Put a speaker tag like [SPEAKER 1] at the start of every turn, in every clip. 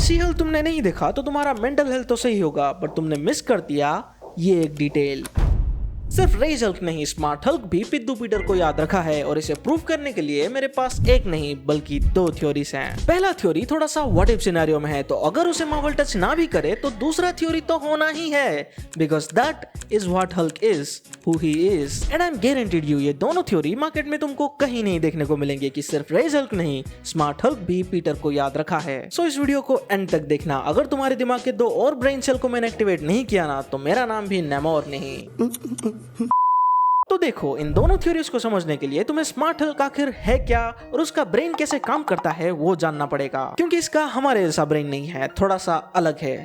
[SPEAKER 1] सी Hulk तुमने नहीं देखा तो तुम्हारा मेंटल हेल्थ तो सही होगा, बट तुमने मिस कर दिया ये एक डिटेल। सिर्फ रेज हल्क नहीं, स्मार्ट हल्क भी पिद्दू पीटर को याद रखा है, और इसे प्रूव करने के लिए मेरे पास एक नहीं बल्कि दो थ्योरीज हैं। पहला थ्योरी थोड़ा सा व्हाट इफ सिनेरियो में है, तो अगर उसे मार्वल टच ना भी करे तो दूसरा थ्योरी तो होना ही है, because that is what Hulk is, who he is. And I am guaranteed you, ये दोनों थ्योरी मार्केट में तुमको कहीं नहीं देखने को मिलेंगे कि सिर्फ रेज हल्क नहीं, स्मार्ट हल्क भी पीटर को याद रखा है। सो इस वीडियो को एंड तक देखना। अगर तुम्हारे दिमाग के दो और ब्रेन सेल को मैंने एक्टिवेट नहीं किया ना, तो मेरा नाम भी नेमोर नहीं। तो देखो, इन दोनों थ्योरीज को समझने के लिए तुम्हें स्मार्ट हल्क आखिर है क्या और उसका ब्रेन कैसे काम करता है वो जानना पड़ेगा, क्योंकि इसका हमारे जैसा ब्रेन नहीं है, थोड़ा सा अलग है,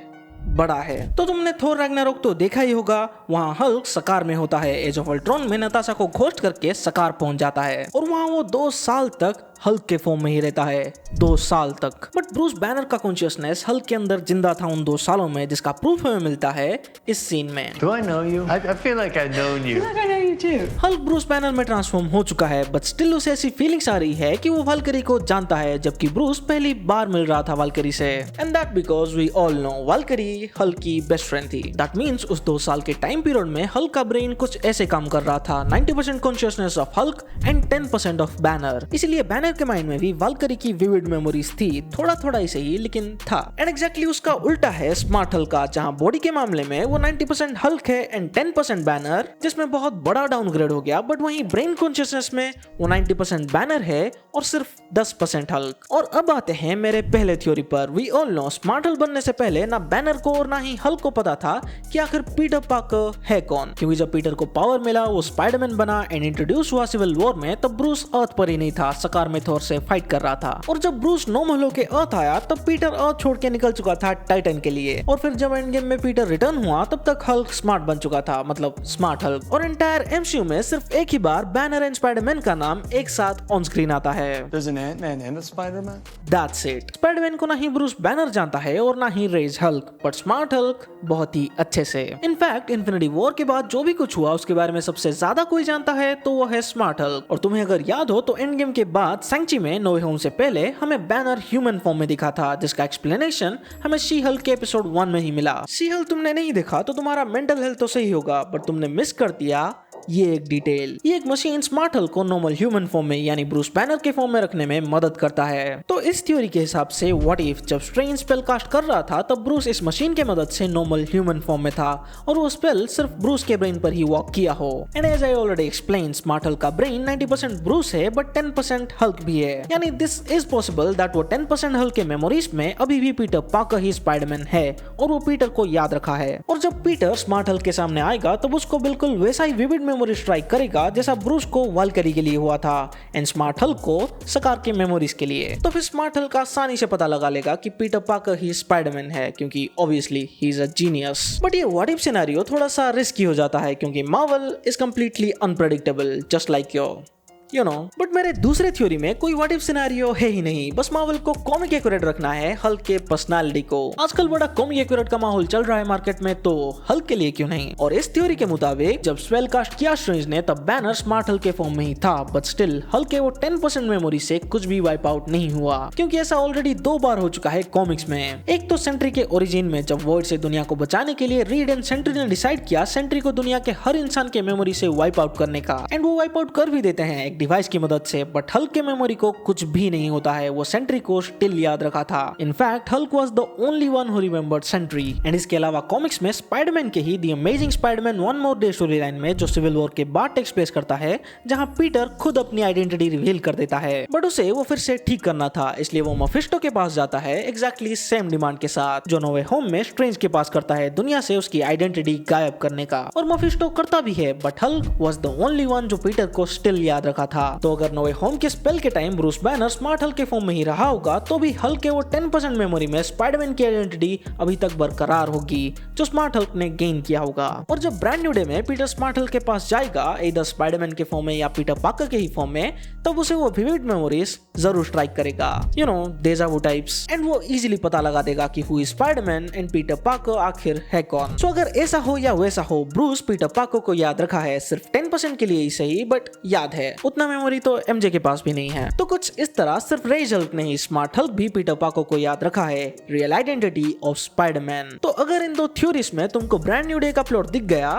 [SPEAKER 1] बड़ा है। तो तुमने थोर रैग्नारोक तो देखा ही होगा, वहाँ हल्क सकार में होता है। एज ऑफ अल्ट्रॉन में नताशा को घोस्ट करके सकार पहुंच जाता है और वहाँ वो 2 साल तक हल्क के फॉर्म में ही रहता है, 2 साल तक। बट ब्रूस बैनर का कॉन्शियसनेस हल्क के अंदर जिंदा था उन 2 सालों में, जिसका प्रूफ हमें मिलता है इस सीन में।
[SPEAKER 2] Do I know you? I feel like I've known you.
[SPEAKER 3] I know you too.
[SPEAKER 1] Hulk Bruce banner में ट्रांसफॉर्म हो चुका है, बट स्टिल उसे ऐसी फीलिंग्स आ रही है कि वो वाल्करी को जानता है, जबकि ब्रूस पहली बार मिल रहा था वाल्करी से। And that because we all know Valkyrie Hulk की बेस्ट फ्रेंड थी। दैट मींस उस 2 साल के टाइम पीरियड में हल्क का ब्रेन कुछ ऐसे काम कर रहा था, 90% consciousness of Hulk and 10% of Banner. इसलिए बैनर के माइंड में भी वाल्करी की विविड मेमोरीज थी, थोड़ा थोड़ा ही सही लेकिन था। एंड एग्जैक्टली उसका उल्टा है स्मार्ट हल्क का, जहां बॉडी के मामले में वो 90% हल्क है एंड 10% बैनर, जिसमें बहुत बड़ा डाउनग्रेड हो गया। बट वहीं ब्रेन कॉन्शियसनेस में वो 90% बैनर है और सिर्फ 10% हल्क। और अब आते हैं मेरे पहले थ्योरी पर। We all know smart Hulk बनने से पहले ना बैनर को और ना ही हल्क को पता था कि आखिर पीटर पार्कर है कौन, क्योंकि जब पीटर को पावर मिला, वो स्पाइडरमैन बना एंड इंट्रोड्यूस हुआ सिविल वॉर में, तब ब्रूस अर्थ पर ही नहीं था, सकार में थॉर से फाइट कर रहा था। और जब ब्रूस नॉर्मल होके अर्थ आया, तब पीटर अर्थ छोड़ के निकल चुका था टाइटन के लिए। और फिर जब एंड गेम में पीटर रिटर्न हुआ, तब तक हल्क स्मार्ट बन चुका था, मतलब स्मार्ट हल्क। और एंटायर एमसीयू में सिर्फ एक ही बार बैनर एंड स्पाइडरमैन का नाम एक साथ ऑन स्क्रीन आता है।
[SPEAKER 2] There's an Ant-Man and a Spider-Man?
[SPEAKER 1] That's it. Spiderman को ना ही ब्रूस बैनर जानता है और ना ही rage Hulk, but smart Hulk बहुत ही अच्छे से। इनफैक्ट इन्फिनिटी वॉर के बाद जो भी कुछ हुआ उसके बारे में सबसे ज्यादा कोई जानता है तो वो है स्मार्ट हल्क। और तुम्हें अगर याद हो तो एंड गेम के बाद सैंक्ची में नो वे होम से पहले हमें बैनर ह्यूमन फॉर्म में दिखा था, जिसका एक्सप्लेनेशन हमें शी हल्क के एपिसोड 1 में ही मिला। शी हल्क तुमने नहीं देखा तो तुम्हारा मेंटल हेल्थ तो सही होगा, बट तुमने मिस कर दिया ये एक डिटेल। ये एक मशीन स्मार्ट हल्क को नॉर्मल ह्यूमन फॉर्म में यानी ब्रूस बैनर के फॉर्म में रखने में मदद करता है। तो इस थ्योरी के हिसाब से व्हाट इफ जब स्ट्रेंज स्पेल कास्ट कर रहा था, तब ब्रूस इस मशीन के मदद से नॉर्मल ह्यूमन फॉर्म में था और वो स्पेल सिर्फ ब्रूस के ब्रेन पर ही वर्क किया हो। And as I already explain, smart Hulk का ब्रेन 90% ब्रूस है बट 10% हल्क भी है, यानी दिस इज पॉसिबल दैट वो 10% हल्क के मेमोरीज में अभी भी पीटर पार्कर ही स्पाइडरमैन है और वो पीटर को याद रखा है। और जब पीटर स्मार्ट हल्क के सामने आएगा, तब उसको बिल्कुल वैसा ही विविड मेमोरी स्ट्राइक करेगा जैसा ब्रूस को वाल्करी के लिए हुआ था एंड स्मार्ट हल्क को सकार के मेमोरीज के लिए। तो फिर स्मार्ट हल्क आसानी से पता लगा लेगा कि पीटर पार्कर ही स्पाइडरमैन है, क्योंकि obviously he is a genius. But ये व्हाट इफ सिनेरियो थोड़ा सा रिस्की हो जाता है, क्योंकि Marvel is completely unpredictable just like your you know. But मेरे दूसरे थ्योरी में कोई व्हाट इफ सिनेरियो है ही नहीं, बस मार्वल को कॉमिक एक्यूरेट रखना है हल्क के पर्सनालिटी को। आजकल बड़ा कॉमिक एक्यूरेट का माहौल चल रहा है मार्केट में, तो हल्क के लिए क्यों नहीं। और इस थ्योरी के मुताबिक जब स्पेल कास्ट किया स्ट्रेंज ने, तब बैनर स्मार्ट हल्क के फॉर्म में ही था, बट स्टिल हल्क के वो 10% मेमोरी से कुछ भी वाइप आउट नहीं हुआ, क्योंकि ऐसा ऑलरेडी 2 बार हो चुका है कॉमिक्स में। एक तो सेंट्री के ओरिजिन में, जब वॉइड से दुनिया को बचाने के लिए रीड एंड सेंट्री ने डिसाइड किया सेंट्री को दुनिया के हर इंसान के मेमोरी से वाइप आउट करने का, एंड वो वाइप आउट कर भी देते हैं एक डिवाइस की मदद से। बट हल्क के मेमोरी को कुछ भी नहीं होता है, वो सेंट्री को स्टिल याद रखा था। In fact Hulk was the only one who remembered Sentry. And इसके अलावा कॉमिक्स में स्पाइडरमैन के ही the amazing Spiderman one more day story line में, जो सिविल वॉर के बाद टेक्स प्लेस करता है, जहां पीटर खुद अपनी आइडेंटिटी रिवील कर देता है, बट उसे वो फिर से ठीक करना था, इसलिए वो मफिस्टो के पास जाता है एग्जैक्टली सेम डिमांड के साथ जो नो वे होम में स्ट्रेंज के पास करता है, दुनिया से उसकी आइडेंटिटी गायब करने का। और मफिस्टो करता भी है, but Hulk was the only one जो पीटर को स्टिल याद रखा था। तो अगर नो वे होम के स्पेल के time Bruce banner smart Hulk के फॉर्म में ही रहा होगा, तो भी हल्क के वो 10% मेमोरी में स्पाइडरमैन की आइडेंटिटी अभी तक बरकरार होगी जो स्मार्ट हल्क ने गेन किया होगा। और जब ब्रांड न्यू डे में पीटर स्मार्ट हल्क के पास जाएगा, इधर स्पाइडरमैन के फॉर्म में या पीटर पार्कर के ही फॉर्म में, तब उसे वो विविड मेमोरीज जरूर स्ट्राइक करेगा, you know, deja vu types. And वो इजीली पता लगा देगा कि who is Spider-Man and Peter Parker आखिर है कौन। सो अगर ऐसा हो या वैसा हो, ब्रूस पीटर पार्कर को याद रखा है, सिर्फ 10% के लिए ही सही, बट याद है। उतना मेमोरी तो एमजे के पास भी नहीं है। तो कुछ इस तरह सिर्फ रेज हल्क नहीं, स्मार्ट हल्क भी पीटर पार्कर को याद रखा है रियल आइडेंटिटी ऑफ स्पाइडरमैन। तो अगर इन दो थ्योरीज में तुमको ब्रांड न्यू डे का प्लॉट दिख गया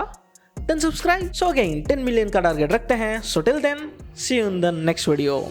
[SPEAKER 1] then subscribe. So again 10 million का टारगेट रखते हैं। So till then see you in the next video.